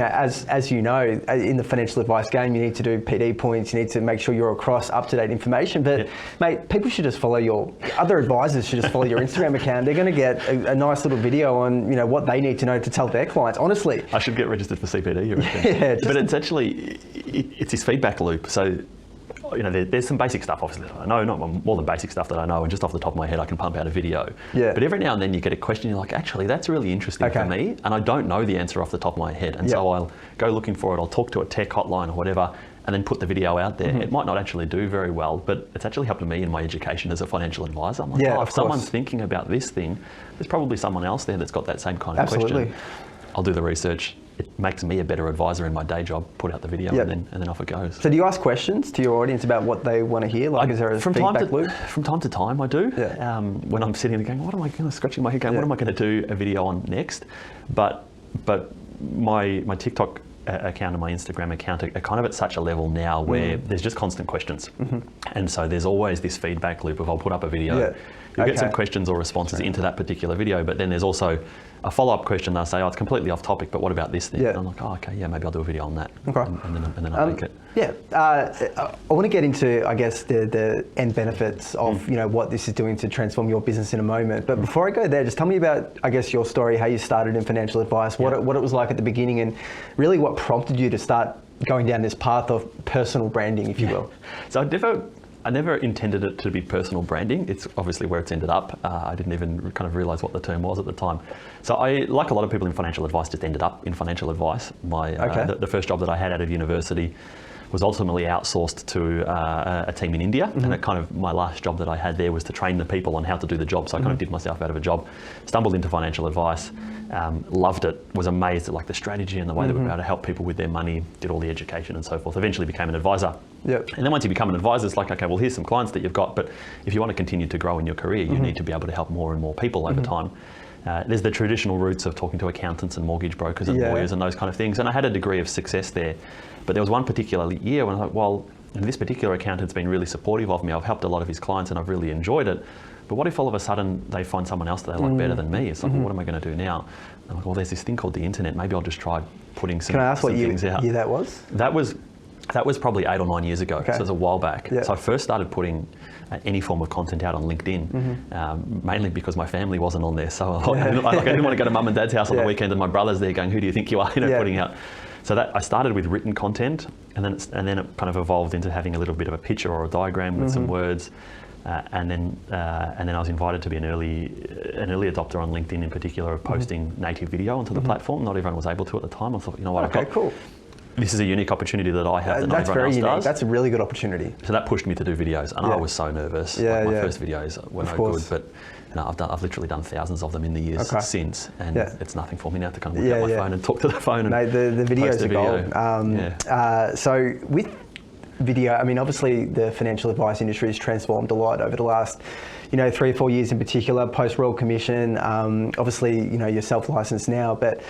As you know, in the financial advice game, you need to do PD points, you need to make sure you're across up-to-date information. But mate, people should just follow other advisors should just follow your Instagram account. They're going to get a nice little video on what they need to know to tell their clients. Honestly, I should get registered for CPD. You reckon? But it's actually it's this feedback loop. So there's some basic stuff, obviously, that I know, not more than basic stuff that I know, and just off the top of my head, I can pump out a video. Yeah. But every now and then you get a question, you're like, actually, that's really interesting for me, and I don't know the answer off the top of my head. And so I'll go looking for it, I'll talk to a tech hotline or whatever, and then put the video out there. It might not actually do very well, but it's actually helped me in my education as a financial advisor. I'm like, if someone's thinking about this thing, there's probably someone else there that's got that same kind of question. I'll do the research. It makes me a better advisor in my day job, put out the video, and then off it goes. So do you ask questions to your audience about what they want to hear? Like, is there a feedback loop? From time to time, I do. When I'm sitting there going, what am I going to, scratching my head going, what am I going to do a video on next? But my TikTok account and my Instagram account are kind of at such a level now where there's just constant questions. And so there's always this feedback loop of I'll put up a video, you'll get some questions or responses into that particular video, but then there's also a follow-up question. They'll say, it's completely off topic, but what about this thing? And I'm like, maybe I'll do a video on that. And then I'll make it. I want to get into, I guess, the end benefits of what this is doing to transform your business in a moment. But before I go there, just tell me about, I guess, your story, how you started in financial advice, what it was like at the beginning, and really what prompted you to start going down this path of personal branding, if you will. So I never intended it to be personal branding. It's obviously where it's ended up. I didn't even kind of realise what the term was at the time. So I, like a lot of people in financial advice, just ended up in financial advice. The first job that I had out of university was ultimately outsourced to a team in India, and it kind of, my last job that I had there was to train the people on how to do the job. So I kind of did myself out of a job, stumbled into financial advice, loved it, was amazed at like the strategy and the way that we were able to help people with their money, did all the education and so forth, eventually became an advisor. And then once you become an advisor, it's like, okay, well, here's some clients that you've got, but if you want to continue to grow in your career, you need to be able to help more and more people over time. There's the traditional routes of talking to accountants and mortgage brokers and lawyers and those kind of things. And I had a degree of success there. But there was one particular year when I thought, well, this particular accountant's been really supportive of me. I've helped a lot of his clients and I've really enjoyed it. But what if all of a sudden they find someone else that they like better than me? It's like, well, what am I going to do now? And I'm like, well, there's this thing called the internet. Maybe I'll just try putting some things out. Can I ask what year that was? That was probably 8 or 9 years ago, so it was a while back. So I first started putting any form of content out on LinkedIn, mainly because my family wasn't on there. So I didn't want to go to mum and dad's house on the weekend and my brother's there going, who do you think you are, putting out. So that I started with written content, and then it kind of evolved into having a little bit of a picture or a diagram with some words. And then I was invited to be an early adopter on LinkedIn in particular of posting native video onto the platform. Not everyone was able to at the time. I thought, you know what, cool. This is a unique opportunity that I have that that's not everyone very else unique. does. That's a really good opportunity. So that pushed me to do videos, and I was so nervous. My first videos were no good, but I've literally done thousands of them in the years since, and it's nothing for me now to kind of look at my phone and talk to the phone. Mate, the videos are gold. So with video, I mean, obviously the financial advice industry has transformed a lot over the last 3 or 4 years in particular, post Royal Commission. Obviously, you're self-licensed now, but